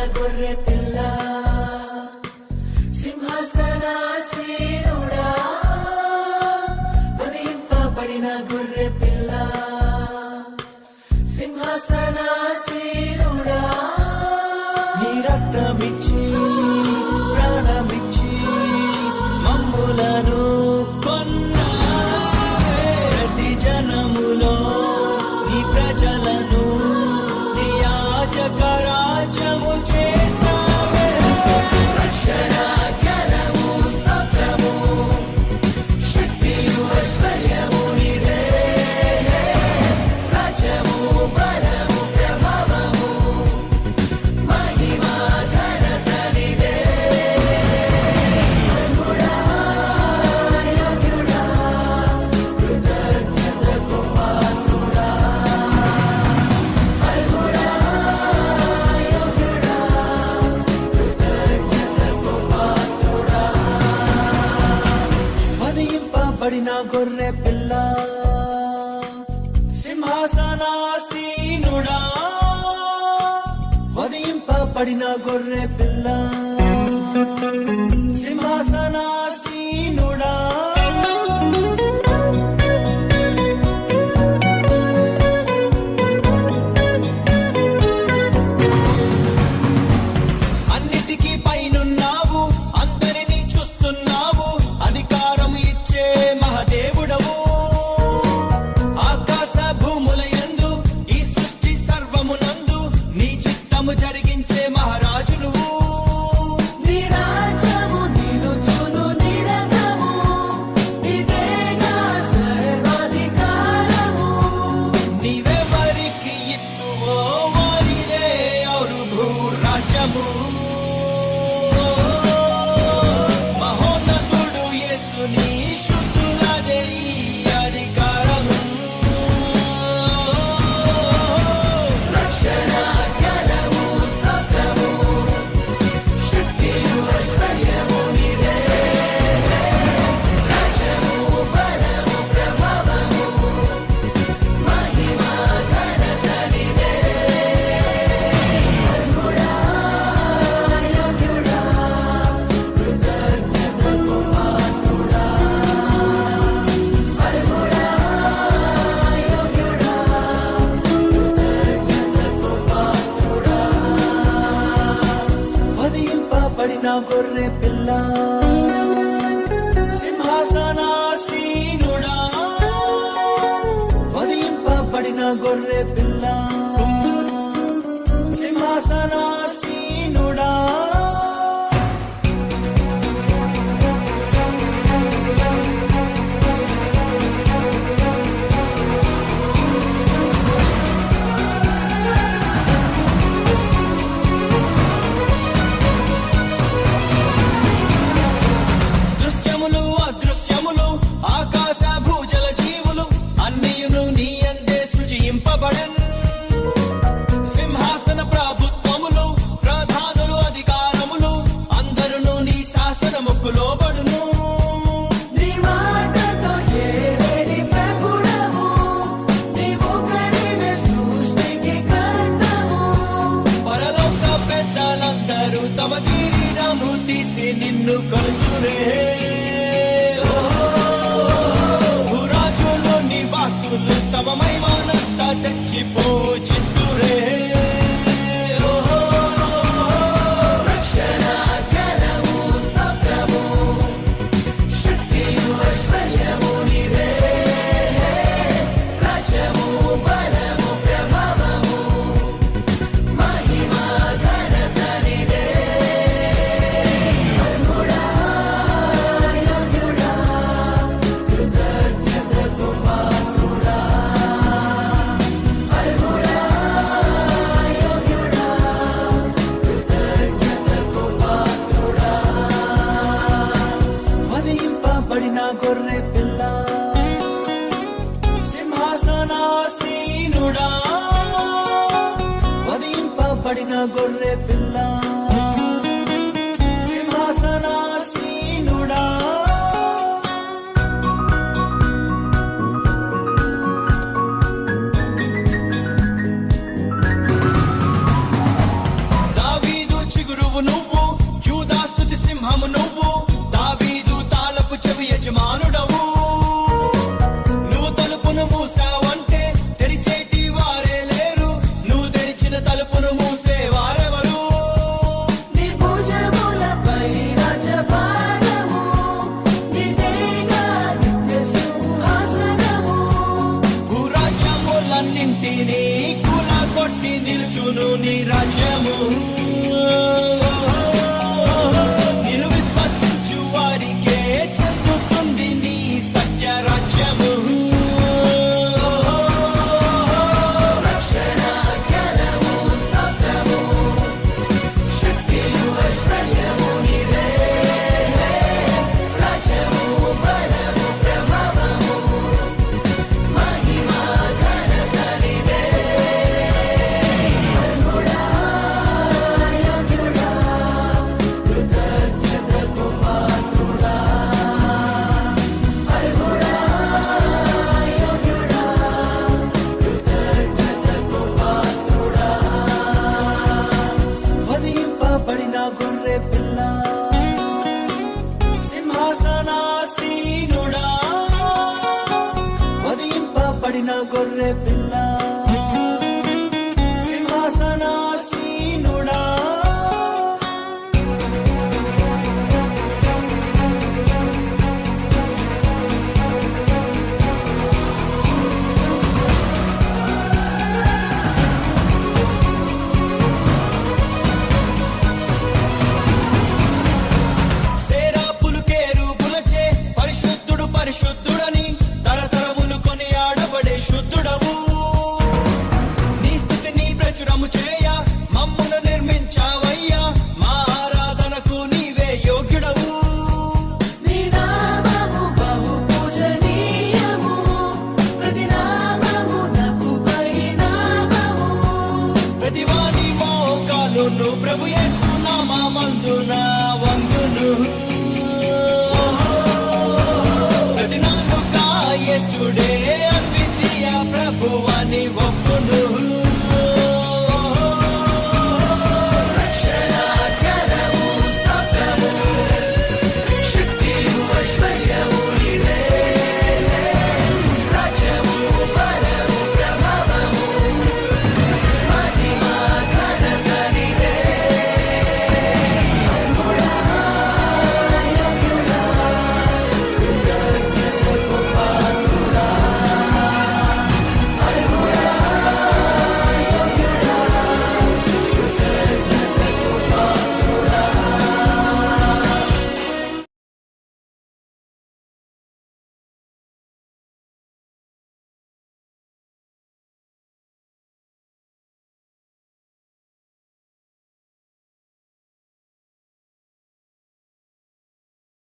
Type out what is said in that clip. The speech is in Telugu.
గొర్రె పిల్ల సింహాసనాసీనుడా వధింపబడిన గొర్రె పిల్ల సింహాసనాసీనుడా నీ రక్తమిచ్చి ప్రాణమిచ్చి మమ్ములను కొన్నావే ప్రతి జనములో నీ ప్రజలను నీ యాజక రాజ్యము చేసావే రక్షణ జ్ఞానము స్తోత్రము శక్తియు ఐశ్వర్యము నీదే రాజ్యము బలము ప్రభావము మహిమ ఘనత నీదే అర్హుడా యోగ్యుడా కృతజ్ఞతకు పాత్రుడా అర్హుడా యోగ్యుడా కృతజ్ఞతకు పాత్రుడా వధింపబడిన గొర్రె పిల్ల సింహాసనాసీనుడా వధింపబడిన గొర్రె పిల్ల సింహాసనాసీనుడా అన్నిటికీ పైనున్నావు అందరినీ చూస్తున్నావు అధికారం ఇచ్చే మహదేవుడవు ఆకాశ భూముల యందు ఈ సృష్టి సర్వమునందు నీ చిత్తము జరిగించే మహారాజు నువ్వు నీ రాజ్యము నిలుచును నిరతము ఇదేగా సర్వాధికారము నీవెవరికి ఇత్తువో వారిదే ఔరు భూరాజ్యము మహోన్నతుడు యేసుని శుద్ధులదే ఈ అధికారము రక్షణ జ్ఞానము స్తోత్రము శక్తియు ఐశ్వర్యము నీదే రాజ్యము బలము ప్రభావము మహిమ ఘనత నీదే అర్హుడా యోగ్యుడా కృతజ్ఞతకు పాత్రుడా అర్హుడా యోగ్యుడా కృతజ్ఞతకు పాత్రుడా వధింపబడిన గొర్రె పిల్ల సింహాసనాసీనుడా వధింపబడిన గొర్రె పిల్ల సింహాసనాసీనుడా దృశ్యములు అదృశ్యములు ఆకాశ భూజల జీవులు అన్నియును నీ అందే సృజింపబడెన్ సింహాసన ప్రభుత్వములు ప్రధానులు అధికారములు అందరును నీ శాసనముకు లోబడును నీ మాటతో ఏలేడి ప్రభుడవు నీవొక్కడివే సృష్టికి కర్తవు పరలోక పెద్దలందరూ తమ కిరీటము తీసి నిన్ను కొలుతురే భూరాజులు నివాసులు తమ మహిమానంతా తెచ్చి పూజింతురే రక్షణ జ్ఞానము స్తోత్రము శక్తియు ఐశ్వర్యము నీదే రాజ్యము బలము ప్రభావము మహిమ ఘనత నీదే అర్హుడా యోగ్యుడా కృతజ్ఞతకు పాత్రుడా అర్హుడా యోగ్యుడా కృతజ్ఞతకు పాత్రుడా వధింపబడిన గొర్రె పిల్ల సింహాసనాసీనుడా వధింపబడిన గొర్రె పిల్ల సింహాసనాసీనుడా దావీదు కొట్టి నిలుచును నీ రాజ్యము. నిన్ను విశ్వసించు వారికే చెందుతుంది నీ సత్య రాజ్యము. రక్షణ జ్ఞానము స్తోత్రము శక్తియు ఐశ్వర్యము నీవే. రాజ్యము బలము ప్రభావము మహిమ ఘనత నీవే. అర్హుడా యోగ్యుడా కృతజ్ఞతకు పాత్రుడా. అర్హుడా యోగ్యుడా కృతజ్ఞతకు పాత్రుడా. వధింపబడిన గొర్రె పిల్ల సింహాసనాసీనుడా. వధింపబడిన గొర్రె పిల్ల సింహాసనాసీనుడా. సేరాపులు కేరుబులచే పరిశుద్ధుడు పరిశుద్ధుడని తరతరములు కొనియాడబడే శుద్ధుడవు. నీ స్తుతిని ప్రచురము చేయ మమ్మును నిర్మించావయ్యా. మా ఆరాధనకు నీవే యోగ్యుడవు. నీ నామము బహు పూజనీయము, ప్రతి నామమునకు పరిణామము. ప్రతివాని మోకాలును ప్రభు యేసు నామమందున వంగును. ప్రతి నాలుక యేసుడే అద్వితీయ ప్రభువని ఒప్పును.